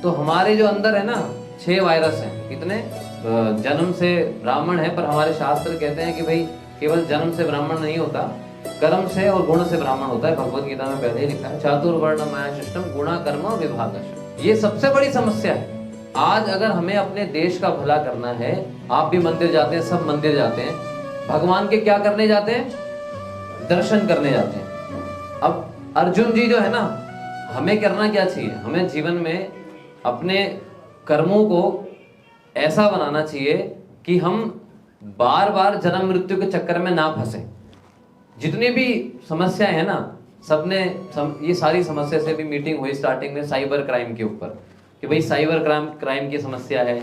तो हमारे जो अंदर है ना 6 वायरस हैं। कितने? जन्म से ब्राह्मण है, पर हमारे शास्त्र कहते हैं कि भाई केवल जन्म से ब्राह्मण नहीं होता, कर्म से और गुण से ब्राह्मण होता है। भगवत गीता में पहले ही लिखा है, चातुर्वर्ण माया शिष्टम गुणा कर्म विभागश। ये सबसे बड़ी समस्या है। आज अगर हमें अपने देश का भला करना है, आप भी मंदिर जाते हैं, सब मंदिर जाते हैं, भगवान के क्या करने जाते हैं? दर्शन करने जाते हैं। अब अर्जुन जी जो है ना, हमें करना क्या चाहिए? हमें जीवन में अपने कर्मों को ऐसा बनाना चाहिए कि हम बार बार जन्म मृत्यु के चक्कर में ना फंसे। जितनी भी समस्याएं है ना, सबने ये सारी समस्या से भी मीटिंग हुई स्टार्टिंग में साइबर क्राइम के ऊपर कि भाई साइबर क्राइम की समस्या है।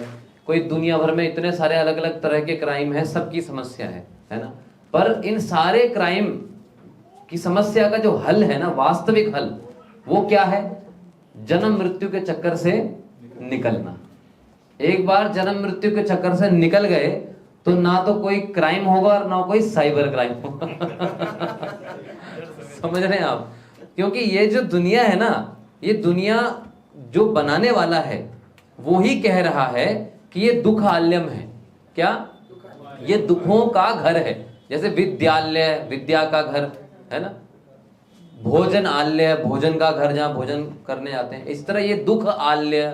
कोई दुनिया भर में इतने सारे अलग अलग तरह के क्राइम है, सबकी समस्या है ना। पर इन सारे क्राइम की समस्या का जो हल है ना, वास्तविक हल, वो क्या है? जन्म मृत्यु के चक्कर से निकलना। एक बार जन्म मृत्यु के चक्कर से निकल गए तो ना तो कोई क्राइम होगा और ना कोई साइबर क्राइम होगा। समझ रहे हैं आप? क्योंकि ये जो दुनिया है ना, ये दुनिया जो बनाने वाला है वो ही कह रहा है कि ये दुख आल्यम है। क्या? ये दुखों का घर है। जैसे विद्यालय विद्या का घर है ना, भोजन आल्य भोजन का घर, जहां भोजन करने जाते हैं। इस तरह ये दुख आल्य,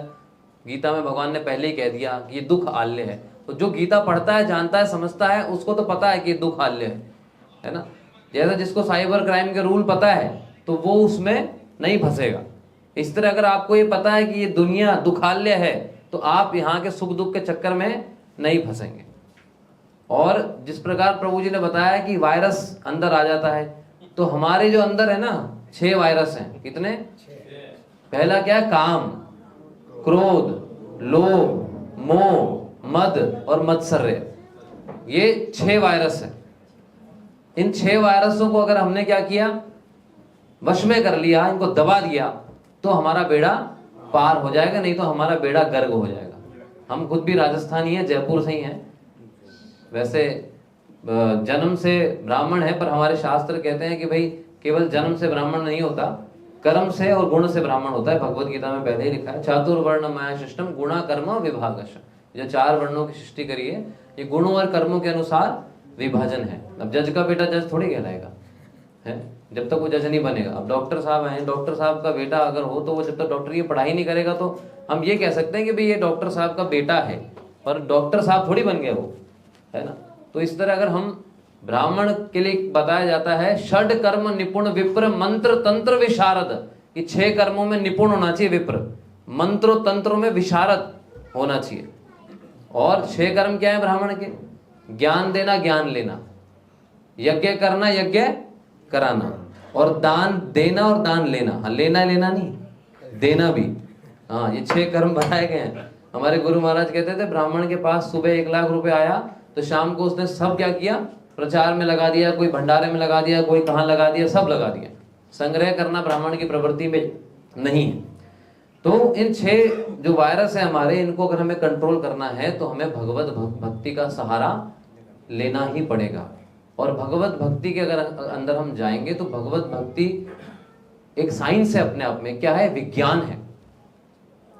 गीता में भगवान ने पहले ही कह दिया कि ये दुख आल्य है। तो जो गीता पढ़ता है, जानता है, समझता है, उसको तो पता है कि ये दुख आल्य है ना। जैसे जिसको साइबर क्राइम के रूल पता है तो वो उसमें नहीं फंसेगा। इस तरह अगर आपको ये पता है कि ये दुनिया दुखाल्य है तो आप यहाँ के सुख दुख के चक्कर में नहीं फंसेंगे। और जिस प्रकार प्रभु जी ने बताया कि वायरस अंदर आ जाता है, तो हमारे जो अंदर है ना 6 वायरस हैं। कितने? पहला क्या है? काम, क्रोध, लोभ, मोह, मद और मत्सर्य। ये 6 वायरस है। इन 6 वायरसों को अगर हमने क्या किया? वश में कर लिया, इनको दबा दिया, तो हमारा बेड़ा पार हो जाएगा, नहीं तो हमारा बेड़ा गर्क हो जाएगा। हम खुद भी राजस्थानी है, जयपुर से ही हैं। वैसे जन्म से ब्राह्मण है, पर हमारे शास्त्र कहते हैं कि भाई केवल जन्म से ब्राह्मण नहीं होता, कर्म से और गुण से ब्राह्मण होता है। भगवत गीता में पहले ही लिखा है, चातुर्वर्ण माया शिष्टम गुणा कर्म विभागश। जो 4 वर्णों की सृष्टि करी है, ये गुणों और कर्मों के अनुसार विभाजन है। अब जज का बेटा जज थोड़ी कहलाएगा है, जब तक वो जज नहीं बनेगा। अब डॉक्टर साहब हैं, डॉक्टर साहब का बेटा अगर हो तो वो जब तक डॉक्टर की पढ़ाई नहीं करेगा तो हम ये कह सकते हैं कि भाई ये डॉक्टर साहब का बेटा है, पर डॉक्टर साहब थोड़ी बन गए वो, है ना। तो इस तरह अगर हम ब्राह्मण के लिए बताया जाता है, षड कर्म निपुण विप्र मंत्र तंत्र विशारद, कि 6 कर्मों में निपुण होना चाहिए विप्र, मंत्रों तंत्रों में विशारद होना चाहिए। और 6 कर्म क्या है ब्राह्मण के? ज्ञान देना, ज्ञान लेना, यज्ञ करना, यज्ञ कराना, और दान देना और दान लेना। हाँ, लेना नहीं, देना भी। हाँ, ये 6 कर्म बताए गए हैं। हमारे गुरु महाराज कहते थे, ब्राह्मण के पास सुबह 1 लाख रुपए आया तो शाम को उसने सब क्या किया? प्रचार में लगा दिया, कोई भंडारे में लगा दिया, कोई कहाँ लगा दिया, सब लगा दिया। संग्रह करना ब्राह्मण की प्रवृत्ति में नहीं है। तो इन 6 जो वायरस है हमारे, इनको अगर हमें कंट्रोल करना है तो हमें भगवत भक्ति का सहारा लेना ही पड़ेगा। और भगवत भक्ति के अगर अंदर हम जाएंगे तो भगवत भक्ति एक साइंस है अपने आप में। क्या है? विज्ञान है।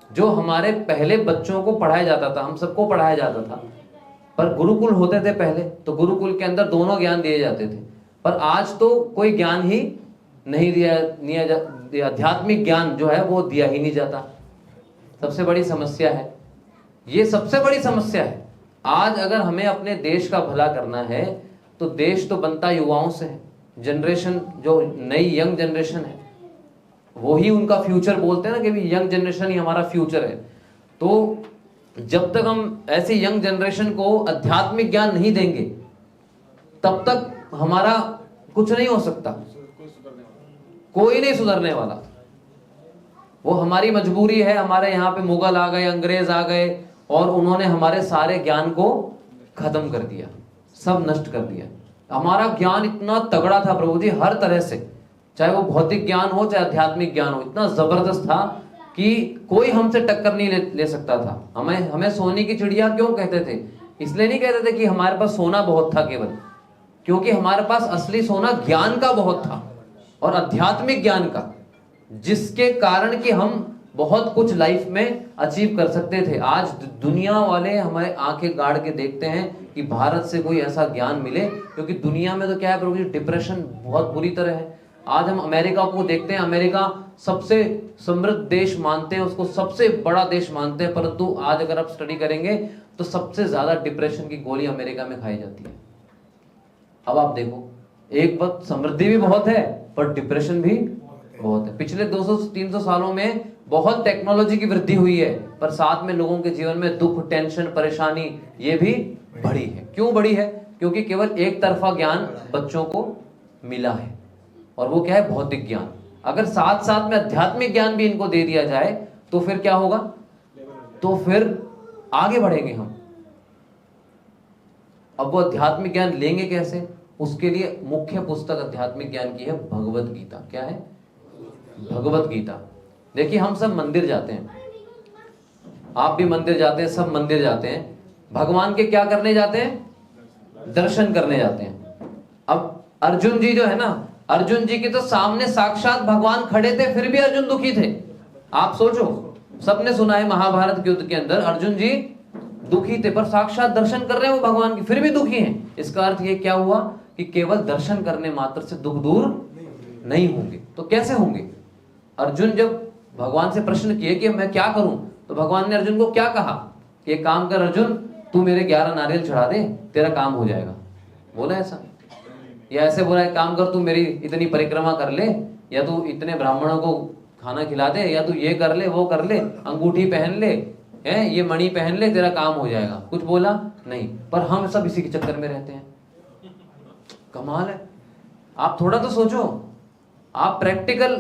जो हमारे पहले बच्चों को पढ़ाया जाता था, हम सबको पढ़ाया जाता था, पर गुरुकुल होते थे पहले, तो गुरुकुल के अंदर दोनों ज्ञान दिए जाते थे। पर आज तो कोई ज्ञान ही नहीं दिया, आध्यात्मिक ज्ञान जो है वो दिया ही नहीं जाता। सबसे बड़ी समस्या है ये, सबसे बड़ी समस्या है। आज अगर हमें अपने देश का भला करना है तो देश तो बनता युवाओं से है। जनरेशन जो नई यंग जनरेशन है वो ही उनका फ्यूचर बोलते हैं ना, कि यंग जनरेशन ही हमारा फ्यूचर है। तो जब तक हम ऐसी यंग जनरेशन को आध्यात्मिक ज्ञान नहीं देंगे तब तक हमारा कुछ नहीं हो सकता। कोई नहीं सुधरने वाला। वो हमारी मजबूरी है। हमारे यहाँ पे मुगल आ गए, अंग्रेज आ गए और उन्होंने हमारे सारे ज्ञान को खत्म कर दिया, सब नष्ट कर दिया। हमारा ज्ञान इतना तगड़ा था प्रभु जी, हर तरह से, चाहे वो भौतिक ज्ञान हो चाहे आध्यात्मिक ज्ञान हो, इतना जबरदस्त था कि कोई हमसे टक्कर नहीं ले सकता था। हमें सोने की चिड़िया क्यों कहते थे? इसलिए नहीं कहते थे कि हमारे पास सोना बहुत था केवल, क्योंकि हमारे पास असली सोना ज्ञान का बहुत था और आध्यात्मिक ज्ञान का, जिसके कारण कि हम बहुत कुछ लाइफ में अचीव कर सकते थे। आज दुनिया वाले हमारे आंखें गाड़ के देखते हैं कि भारत से कोई ऐसा ज्ञान मिले, क्योंकि दुनिया में तो क्या है प्रभु जी, डिप्रेशन बहुत बुरी तरह है। आज हम अमेरिका को देखते हैं, अमेरिका सबसे समृद्ध देश मानते हैं उसको, सबसे बड़ा देश मानते हैं, परंतु आज अगर आप स्टडी करेंगे तो सबसे ज्यादा डिप्रेशन की गोली अमेरिका में खाई जाती है। अब आप देखो, एक वक्त समृद्धि भी बहुत है पर डिप्रेशन भी बहुत है। पिछले 200-300 सालों में बहुत टेक्नोलॉजी की वृद्धि हुई है, पर साथ में लोगों के जीवन में दुख, टेंशन, परेशानी ये भी बढ़ी है। क्यों बढ़ी है? क्योंकि केवल एक तरफा ज्ञान बच्चों को मिला है, और वो क्या है, भौतिक ज्ञान। अगर साथ साथ में आध्यात्मिक ज्ञान भी इनको दे दिया जाए तो फिर क्या होगा, तो फिर आगे बढ़ेंगे हम। अब वो आध्यात्मिक ज्ञान लेंगे कैसे? उसके लिए मुख्य पुस्तक आध्यात्मिक ज्ञान की है भगवत गीता। क्या है? भगवत गीता। देखिए, हम सब मंदिर जाते हैं, आप भी मंदिर जाते हैं, सब मंदिर जाते हैं। भगवान के क्या करने जाते हैं? दर्शन करने जाते हैं। अब अर्जुन जी जो है ना, अर्जुन जी के तो सामने साक्षात भगवान खड़े थे, फिर भी अर्जुन दुखी थे। आप सोचो, सबने सुना है महाभारत के युद्ध के अंदर अर्जुन जी दुखी थे, पर साक्षात दर्शन कर रहे हैं वो भगवान की, फिर भी दुखी हैं। इसका अर्थ ये क्या हुआ कि केवल दर्शन करने मात्र से दुख दूर नहीं होंगे। तो कैसे होंगे? अर्जुन जब भगवान से प्रश्न किए कि मैं क्या करूं, तो भगवान ने अर्जुन को क्या कहा कि एक काम कर अर्जुन, तू मेरे 11 नारियल चढ़ा दे, तेरा काम हो जाएगा। बोला ऐसा? या ऐसे बोला एक काम कर, तू मेरी इतनी परिक्रमा कर ले, या तू इतने ब्राह्मणों को खाना खिला दे, या तू ये कर ले, वो कर ले, अंगूठी पहन ले, है ये मणि पहन ले, तेरा काम हो जाएगा। कुछ बोला नहीं। पर हम सब इसी के चक्कर में रहते हैं। कमाल है। आप थोड़ा तो सोचो, आप प्रैक्टिकल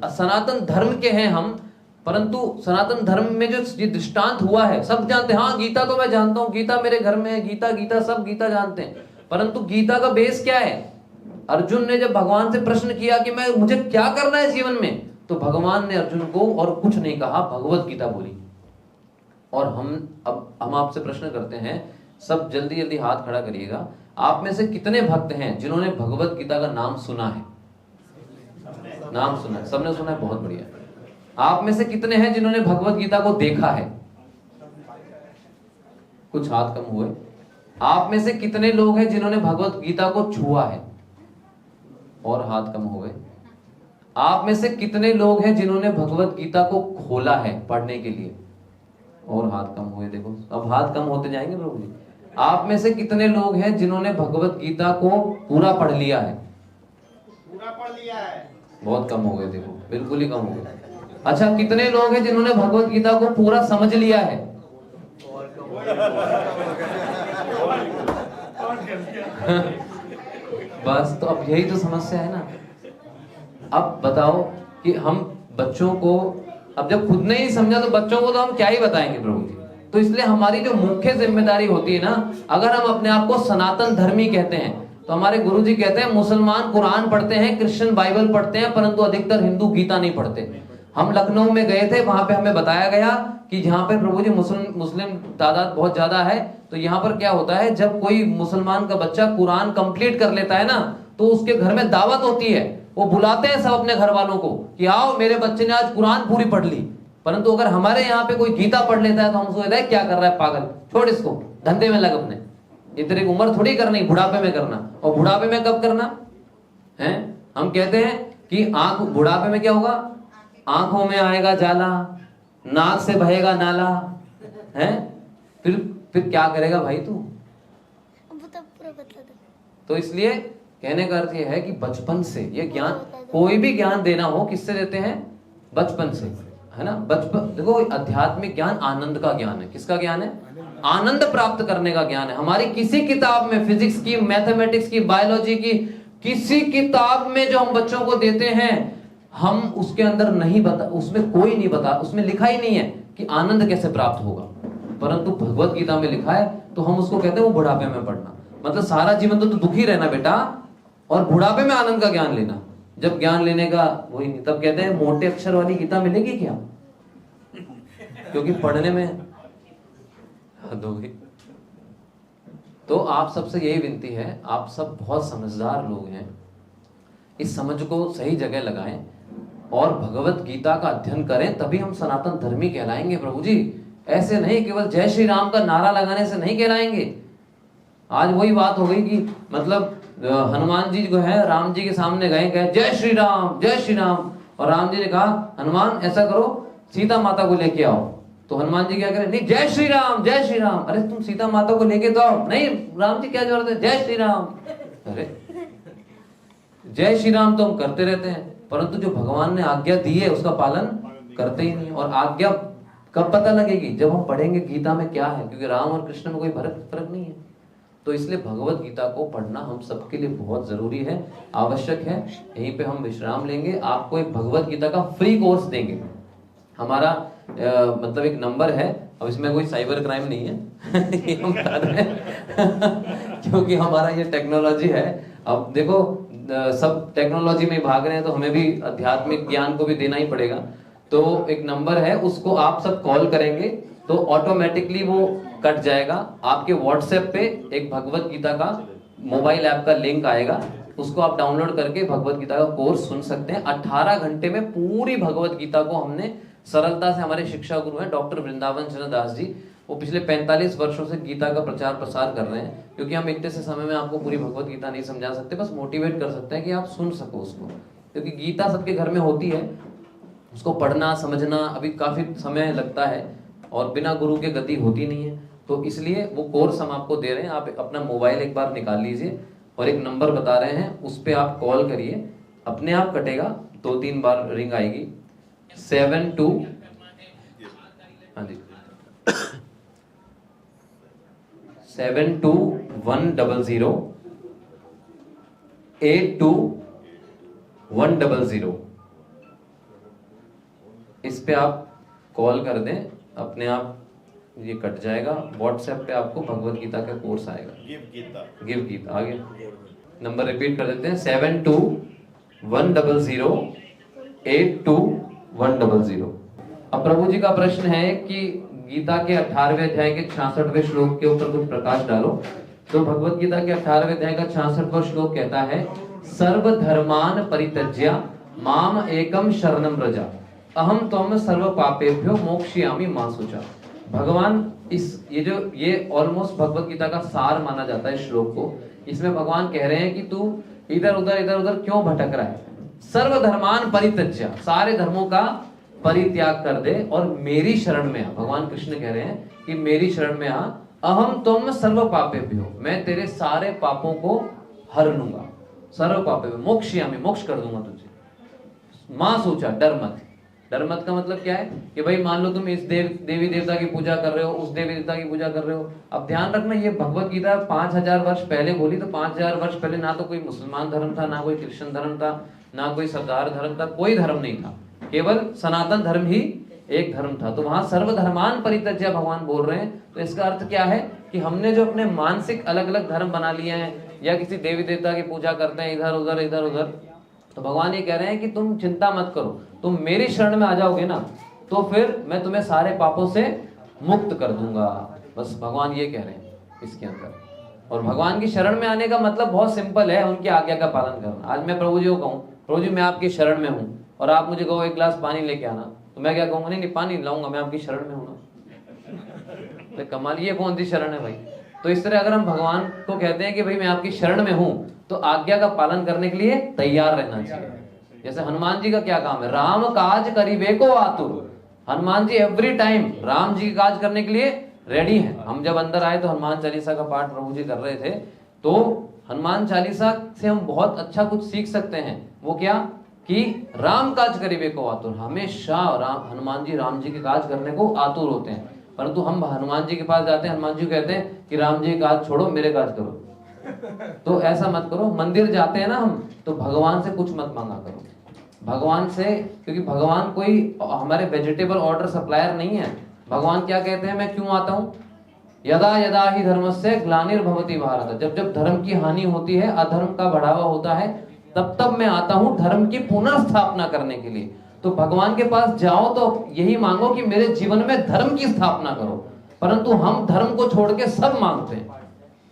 सनातन धर्म के हैं हम, परंतु सनातन धर्म में जो दृष्टांत हुआ है सब जानते हैं। हाँ, गीता तो मैं जानता हूं, गीता मेरे घर में है, गीता गीता सब गीता जानते हैं, परंतु गीता का बेस क्या है? अर्जुन ने जब भगवान से प्रश्न किया कि मैं मुझे क्या करना है जीवन में, तो भगवान ने अर्जुन को और कुछ नहीं कहा, भगवत गीता बोली। और हम आपसे प्रश्न करते हैं, सब जल्दी जल्दी हाथ खड़ा करिएगा। आप में से कितने भक्त हैं जिन्होंने भगवत गीता का नाम सुना है? नाम सुना है, सबने सुना है, बहुत बढ़िया। आप में से कितने हैं जिन्होंने भगवत गीता को देखा है? कुछ हाथ कम हुए। आप में से कितने लोग हैं जिन्होंने भगवत गीता को छुआ है? और हाथ कम हुए। आप में से कितने लोग हैं जिन्होंने भगवत गीता को खोला है पढ़ने के लिए? और हाथ कम हुए। देखो, अब हाथ कम होते जाएंगे प्रभु जी। आप में से कितने लोग हैं जिन्होंने भगवत गीता को पूरा पढ़ लिया है? पूरा पढ़ लिया है। बहुत कम हो गए, देखो बिल्कुल ही कम हो गए। अच्छा, कितने लोग हैं जिन्होंने भगवत गीता को पूरा समझ लिया है? बस, तो अब यही तो समस्या है ना। अब बताओ कि हम बच्चों को, अब जब खुद ने ही समझा तो बच्चों को तो हम क्या ही बताएंगे प्रभु जी। तो इसलिए हमारी जो मुख्य जिम्मेदारी होती है ना, अगर हम अपने आप को सनातन धर्मी कहते हैं, तो हमारे गुरुजी कहते हैं मुसलमान कुरान पढ़ते हैं, क्रिश्चियन बाइबल पढ़ते हैं, परंतु अधिकतर हिंदू गीता नहीं पढ़ते। हम लखनऊ में गए थे, वहां पे हमें बताया गया कि जहाँ पे प्रभु जी मुस्लिम तादाद बहुत ज्यादा है, तो यहाँ पर क्या होता है, जब कोई मुसलमान का बच्चा कुरान कंप्लीट कर लेता है ना, तो उसके घर में दावत होती है। वो बुलाते हैं सब अपने घर वालों को कि आओ, मेरे बच्चे ने आज कुरान पूरी पढ़ ली। परंतु अगर हमारे यहाँ पे कोई गीता पढ़ लेता है तो हम सोचते हैं क्या कर रहा है पागल, छोड़ इसको, धंधे में लग अपने। इतनी उम्र थोड़ी करनी, बुढ़ापे में करना। और बुढ़ापे में कब करना है? हम कहते हैं कि आंख, बुढ़ापे में क्या होगा, आंखों में आएगा जाला, नाक से बहेगा नाला, है? फिर क्या करेगा भाई तू? तो इसलिए कहने का अर्थ यह है कि बचपन से ये ज्ञान, कोई भी ज्ञान देना हो, किससे देते हैं? बचपन से, है ना। बचपन, देखो आध्यात्मिक ज्ञान आनंद का ज्ञान है। किसका ज्ञान है? आनंद प्राप्त करने का ज्ञान है। हमारी किसी किताब में, फिजिक्स की, मैथमेटिक्स की, बायोलॉजी की, किसी किताब में जो हम बच्चों को देते हैं, हम उसके अंदर नहीं बता, उसमें कोई नहीं बता, उसमें लिखा ही नहीं है कि आनंद कैसे प्राप्त होगा। परंतु भगवत गीता में लिखा है, तो हम उसको कहते हैं वो बुढ़ापे में पढ़ना। मतलब सारा जीवन तो दुखी रहना बेटा, और बुढ़ापे में आनंद का ज्ञान लेना। जब ज्ञान लेने का वही नहीं, तब कहते हैं मोटे अक्षर वाली गीता मिलेगी क्या? क्योंकि पढ़ने में हद हो गई। तो आप सबसे यही विनती है, आप सब बहुत समझदार लोग हैं, इस समझ को सही जगह लगाएं। और भगवत गीता का अध्ययन करें, तभी हम सनातन धर्मी कहलाएंगे प्रभु जी। ऐसे नहीं केवल जय श्री राम का नारा लगाने से नहीं कहलाएंगे। आज वही बात हो गई कि मतलब हनुमान जी जो है राम जी के सामने गए, कहे जय श्री राम, और राम जी ने कहा हनुमान ऐसा करो सीता माता को लेके आओ। तो हनुमान जी क्या करें, नहीं जय श्री राम। अरे तुम सीता माता को लेके तो आओ। नहीं राम जी क्या जरूरत है, जय श्री राम। अरे जय श्री राम तो हम करते रहते हैं, परंतु जो भगवान ने आज्ञा दी है उसका पालन करते ही नहीं। और आज्ञा कब पता लगेगी, जब हम पढ़ेंगे गीता में क्या है, क्योंकि राम और कृष्ण में कोई फर्क नहीं है। तो इसलिए भगवत गीता को पढ़ना हम सबके लिए बहुत जरूरी है, आवश्यक है। यहीं पे हम विश्राम लेंगे, आपको एक भगवत गीता का फ्री कोर्स देंगे। हमारा मतलब एक नंबर है, अब इसमें कोई साइबर क्राइम नहीं है ये हम बता रहे हैं क्योंकि हमारा ये टेक्नोलॉजी है। अब देखो सब टेक्नोलॉजी में भाग रहे हैं, तो हमें भी आध्यात्मिक ज्ञान को भी देना ही पड़ेगा। तो एक नंबर है, उसको आप सब कॉल करेंगे तो ऑटोमेटिकली वो कट जाएगा। आपके व्हाट्सएप पे एक भगवत गीता का मोबाइल ऐप का लिंक आएगा, उसको आप डाउनलोड करके भगवत गीता का कोर्स सुन सकते हैं। 18 घंटे में पूरी भगवत गीता को हमने सरलता से, हमारे शिक्षा गुरु हैं डॉक्टर वृंदावन चंद्र दास जी, वो पिछले 45 वर्षों से गीता का प्रचार प्रसार कर रहे हैं। क्योंकि हम इतने से समय में आपको पूरी भगवत गीता नहीं समझा सकते, बस मोटिवेट कर सकते हैं कि आप सुन सको उसको, क्योंकि गीता सबके घर में होती है, उसको पढ़ना समझना अभी काफी समय लगता है और बिना गुरु के गति होती नहीं है। तो इसलिए वो कोर्स हम आपको दे रहे हैं। आप अपना मोबाइल एक बार निकाल लीजिए और एक नंबर बता रहे हैं, उस पर आप कॉल करिए, अपने आप कटेगा, 2-3 बार रिंग आएगी। 72 हाँ जी 72100 82100 इस पे आप कॉल कर दें, अपने आप ये कट जाएगा। व्हाट्सएप पे आपको भगवत गीता का कोर्स आएगा, गिव गीता आगे। नंबर रिपीट कर देते हैं, 72100 82100। अब प्रभु जी का प्रश्न है कि गीता के 18वें अध्याय के 66वें श्लोक के ऊपर कुछ प्रकाश डालो। तो भगवत गीता के 18वें अध्याय का 66वां श्लोक कहता है, सर्वधर्मान परित्यज्य माम एकम शरणम व्रज अहम त्वम सर्व पापेभ्यो मोक्षयामि मा शुचा। भगवान ये ऑलमोस्ट भगवत गीता का सार माना जाता है श्लोक को। इसमें भगवान कह रहे हैं कि तू इधर उधर क्यों भटक रहा है। सर्वधर्मान परित्यज्य, सारे धर्मों का परित्याग कर दे और मेरी शरण में आ। भगवान कृष्ण कह रहे हैं कि मेरी शरण में आ। अहम तुम सर्व पापेभ्यो, मैं तेरे सारे पापों को हर लूंगा। सर्व पापेभ्यो मोक्षयामि, मोक्ष कर दूंगा तुझे। मां सोचा, डर मत। डर मत का मतलब क्या है कि भाई मान लो तुम इस देवी देवता की पूजा कर रहे हो, उस देवी देवता की पूजा कर रहे हो। अब ध्यान रखना, ये भगवत गीता 5000 वर्ष पहले बोली, तो 5000 वर्ष पहले ना तो कोई मुसलमान धर्म था, ना कोई क्रिश्चियन धर्म था, ना कोई सरदार धर्म था, कोई धर्म नहीं था, केवल सनातन धर्म ही एक धर्म था। तो वहां सर्वधर्मान परित्यज्य भगवान बोल रहे हैं। तो इसका अर्थ क्या है कि हमने जो अपने मानसिक अलग अलग धर्म बना लिए हैं, या किसी देवी देवता की पूजा करते हैं इधर उधर, तो भगवान ये कह रहे हैं कि तुम चिंता मत करो, तुम मेरी शरण में आ जाओगे ना, तो फिर मैं तुम्हें सारे पापों से मुक्त कर दूंगा। बस भगवान ये कह रहे हैं इसके अंदर। और भगवान की शरण में आने का मतलब बहुत सिंपल है, उनकी आज्ञा का पालन करना। आज मैं प्रभु जी को कहूँ, प्रभु जी मैं आपकी शरण में हूँ, और आप मुझे कहो 1 गिलास पानी लेके आना, तो मैं क्या कहूँगा, नहीं पानी लाऊंगा, मैं आपकी शरण में हूँ ना। तो कमाल, ये कौन सी शरण है भाई। तो इस तरह अगर हम भगवान को कहते हैं कि भाई मैं आपकी शरण में हूँ, तो आज्ञा का पालन करने के लिए तैयार रहना चाहिए। जैसे हनुमान जी का क्या काम है, राम काज करीबे को आतुर। हनुमान जी एवरी टाइम राम जी का काज करने के लिए रेडी है। हम जब अंदर आए तो हनुमान चालीसा का पाठ प्रभु जी कर रहे थे, तो हनुमान चालीसा से हम बहुत अच्छा कुछ सीख सकते हैं। वो क्या कि राम काज करीबे को आतुर, हमेशा हनुमान जी राम जी के काज करने को आतुर होते हैं। परंतु हम हनुमान जी के पास जाते हैं, हनुमान जी कहते हैं कि राम जी काज छोड़ो, मेरे काज करो। तो ऐसा मत करो। मंदिर जाते हैं ना हम, तो भगवान से कुछ मत मांगा करो, भगवान से, क्योंकि भगवान कोई हमारे वेजिटेबल ऑर्डर सप्लायर नहीं है। भगवान क्या कहते हैं, मैं क्यों आता हूँ, यदा यदा ही धर्मस्य ग्लानिर्भवति भारत, जब जब धर्म की हानि होती है, अधर्म का बढ़ावा होता है, तब तब मैं आता हूँ धर्म की पुनः स्थापना करने के लिए। तो भगवान के पास जाओ तो यही मांगो कि मेरे जीवन में धर्म की स्थापना करो। परंतु हम धर्म को छोड़ के सब मांगते हैं,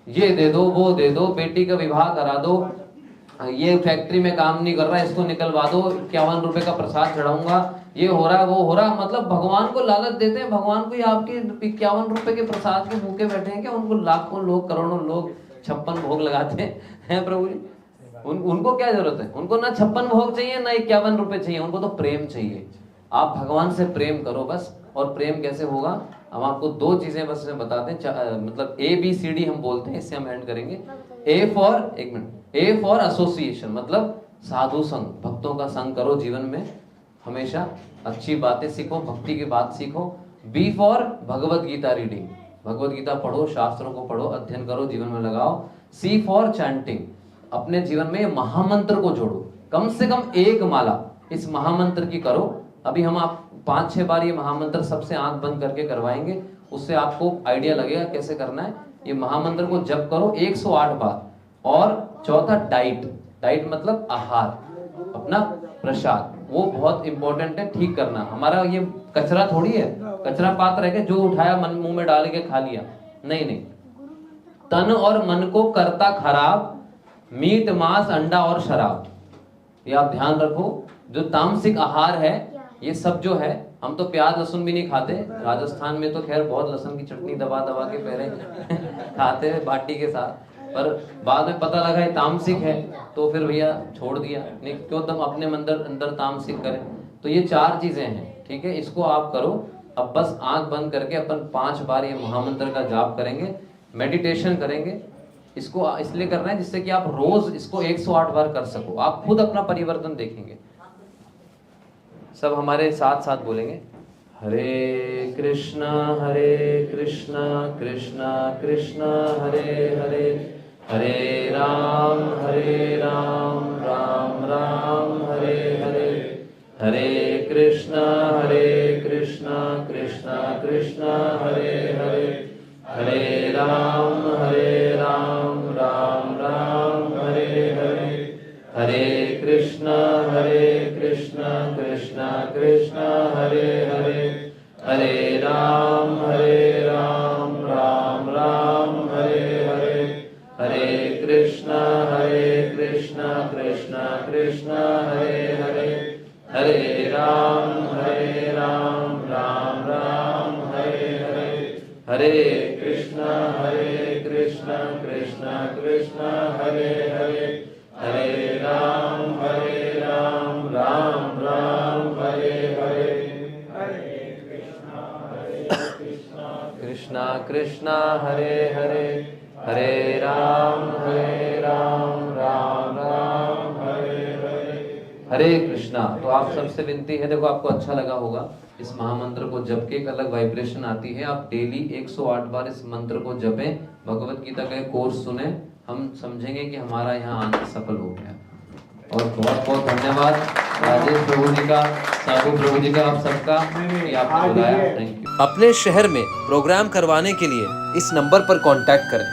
ये दे दो, वो दे दो, बेटी का विवाह करा दो, ये फैक्ट्री में काम नहीं कर रहा, इसको निकलवा दो, 51 रुपए का प्रसाद चढ़ाऊंगा, ये हो रहा है वो हो रहा, मतलब भगवान को लालच देते हैं। भगवान को आपके 51 रुपए के प्रसाद के भूखे बैठे हैं क्या? उनको लाखों लोग, करोड़ों लोग 56 भोग लगाते हैं प्रभु जी। उनको क्या जरूरत है? उनको ना 56 भोग चाहिए ना 51 रुपए चाहिए, उनको तो प्रेम चाहिए। आप भगवान से प्रेम करो बस। और प्रेम कैसे होगा? हम आपको 2 चीजें बस बताते हैं, मतलब ABCD हम बोलते हैं, इससे हम एंड करेंगे। A फॉर एसोसिएशन, मतलब साधु संग, भक्तों का संग करो जीवन में, हमेशा अच्छी बातें सीखो, भक्ति की बात सीखो। B for Bhagavad Gita reading, Bhagavad Gita पढ़ो, शास्त्रों को पढ़ो, अध्ययन करो, जीवन में लगाओ। C फॉर चैंटिंग, अपने जीवन में महामंत्र को जोड़ो, कम से कम 1 माला इस महामंत्र की करो। अभी हम आप 5-6 बार ये महामंत्र सबसे आंख बंद करके करवाएंगे, उससे आपको आइडिया लगेगा कैसे करना है। ये महामंत्र को जप करो 108 बार। और चौथा डाइट मतलब आहार, अपना प्रसाद, वो बहुत इंपॉर्टेंट है ठीक करना। हमारा ये कचरा थोड़ी है, कचरा पात्र है कि जो उठाया मन मुंह में डाल के खा लिया, नहीं। तन और मन को करता खराब मीट मांस अंडा और शराब, ये आप ध्यान रखो। जो तामसिक आहार है ये सब जो है, हम तो प्याज लहसुन भी नहीं खाते, राजस्थान में तो खैर बहुत लहसुन की चटनी दबा के पहले खाते हैं बाटी के साथ, पर बाद में पता लगा ये तामसिक है तो फिर भैया छोड़ दिया, नहीं क्यों तुम अपने अंदर तामसिक करें। तो ये 4 चीजें हैं, ठीक है, इसको आप करो। अब बस आंख बंद करके अपन 5 बार ये महामंत्र का जाप करेंगे, मेडिटेशन करेंगे। इसको इसलिए करना है जिससे कि आप रोज इसको 108 बार कर सको, आप खुद अपना परिवर्तन देखेंगे। सब हमारे साथ साथ बोलेंगे, हरे कृष्णा कृष्णा कृष्णा हरे हरे, हरे राम राम राम हरे हरे, हरे कृष्णा कृष्णा कृष्णा हरे हरे, हरे राम राम राम हरे हरे, हरे कृष्णा कृष्णा कृष्णा हरे हरे, हरे राम राम राम हरे हरे, हरे कृष्णा कृष्णा कृष्णा हरे हरे, हरे राम राम राम हरे हरे, हरे कृष्णा कृष्णा कृष्णा हरे हरे, हरे राम राम राम हरे हरे, हरे कृष्णा कृष्णा हरे हरे, हरे राम राम राम हरे हरे, हरे कृष्णा। तो आप सबसे विनती है, देखो आपको अच्छा लगा होगा इस महामंत्र को जप के, एक अलग वाइब्रेशन आती है। आप डेली 108 बार इस मंत्र को जपें, भगवत गीता का कोर्स सुने, हम समझेंगे कि हमारा यहाँ आना सफल हो गया। और बहुत बहुत धन्यवाद राजेश प्रभु जी का, साधु प्रभु जी का, आप सबका कि आपने बुलाया। Thank you. अपने शहर में प्रोग्राम करवाने के लिए इस नंबर पर कांटेक्ट करें।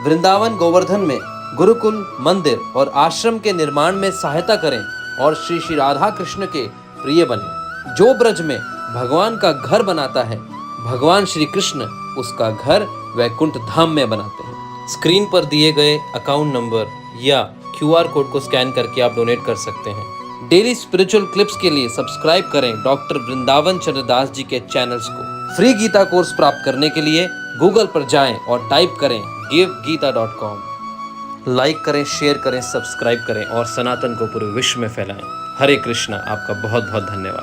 वृंदावन गोवर्धन में गुरुकुल, मंदिर और आश्रम के निर्माण में सहायता करें और श्री श्री राधा कृष्ण के प्रिय बने। जो ब्रज में भगवान का घर बनाता है, भगवान श्री कृष्ण उसका घर वैकुंठ धाम में बनाते हैं। स्क्रीन पर दिए गए अकाउंट नंबर या QR कोड को स्कैन करके आप डोनेट कर सकते हैं। डेली स्पिरिचुअल क्लिप्स के लिए सब्सक्राइब करें डॉक्टर वृंदावन चंद्रदास जी के चैनल्स को। फ्री गीता कोर्स प्राप्त करने के लिए गूगल पर जाएं और टाइप करें givegita.com। लाइक करें, शेयर करें, सब्सक्राइब करें और सनातन को पूरे विश्व में फैलाएं। हरे कृष्णा। आपका बहुत बहुत धन्यवाद।